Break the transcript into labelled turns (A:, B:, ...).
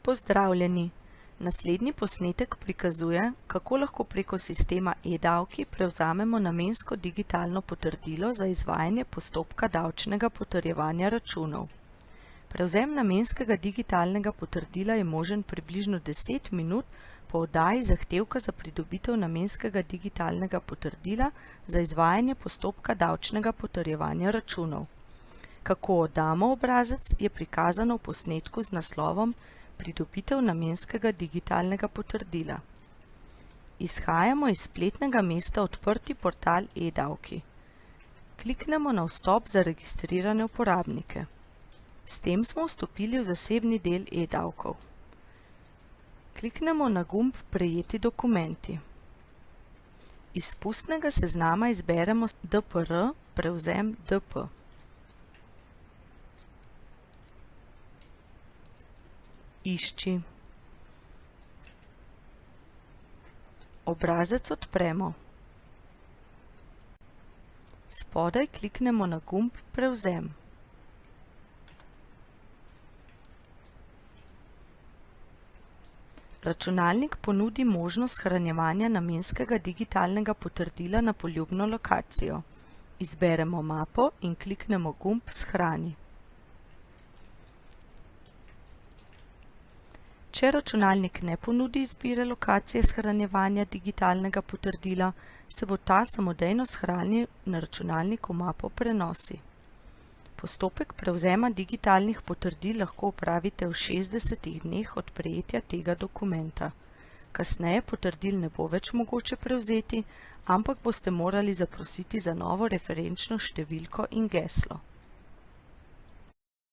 A: Pozdravljeni! Naslednji posnetek prikazuje, kako lahko preko sistema e-davki prevzamemo namensko digitalno potrdilo za izvajanje postopka davčnega potrjevanja računov. Prevzem namenskega digitalnega potrdila je možen približno 10 minut po oddaji zahtevka za pridobitev namenskega digitalnega potrdila za izvajanje postopka davčnega potrjevanja računov. Kako oddamo obrazec, je prikazano v posnetku z naslovom Pridobitev namenskega digitalnega potrdila. Izhajamo iz spletnega mesta Odprti portal e-davki. Kliknemo na vstop za registrirane uporabnike. S tem smo vstopili v zasebni del e-davkov. Kliknemo na gumb Prejeti dokumenti. Iz pustnega seznama izberemo DPR prevzem DP. Išči. Obrazec odpremo. Spodaj kliknemo na gumb Prevzem. Računalnik ponudi možnost shranjevanja namenskega digitalnega potrdila na poljubno lokacijo. Izberemo mapo in kliknemo gumb Shrani. Če računalnik ne ponudi izbire lokacije shranjevanja digitalnega potrdila, se bo ta samodejno shranil na računalniku mapo Prenosi. Postopek prevzema digitalnih potrdil lahko opravite v 60 dneh od prejetja tega dokumenta. Kasneje potrdil ne bo več mogoče prevzeti, ampak boste morali zaprositi za novo referenčno številko in geslo.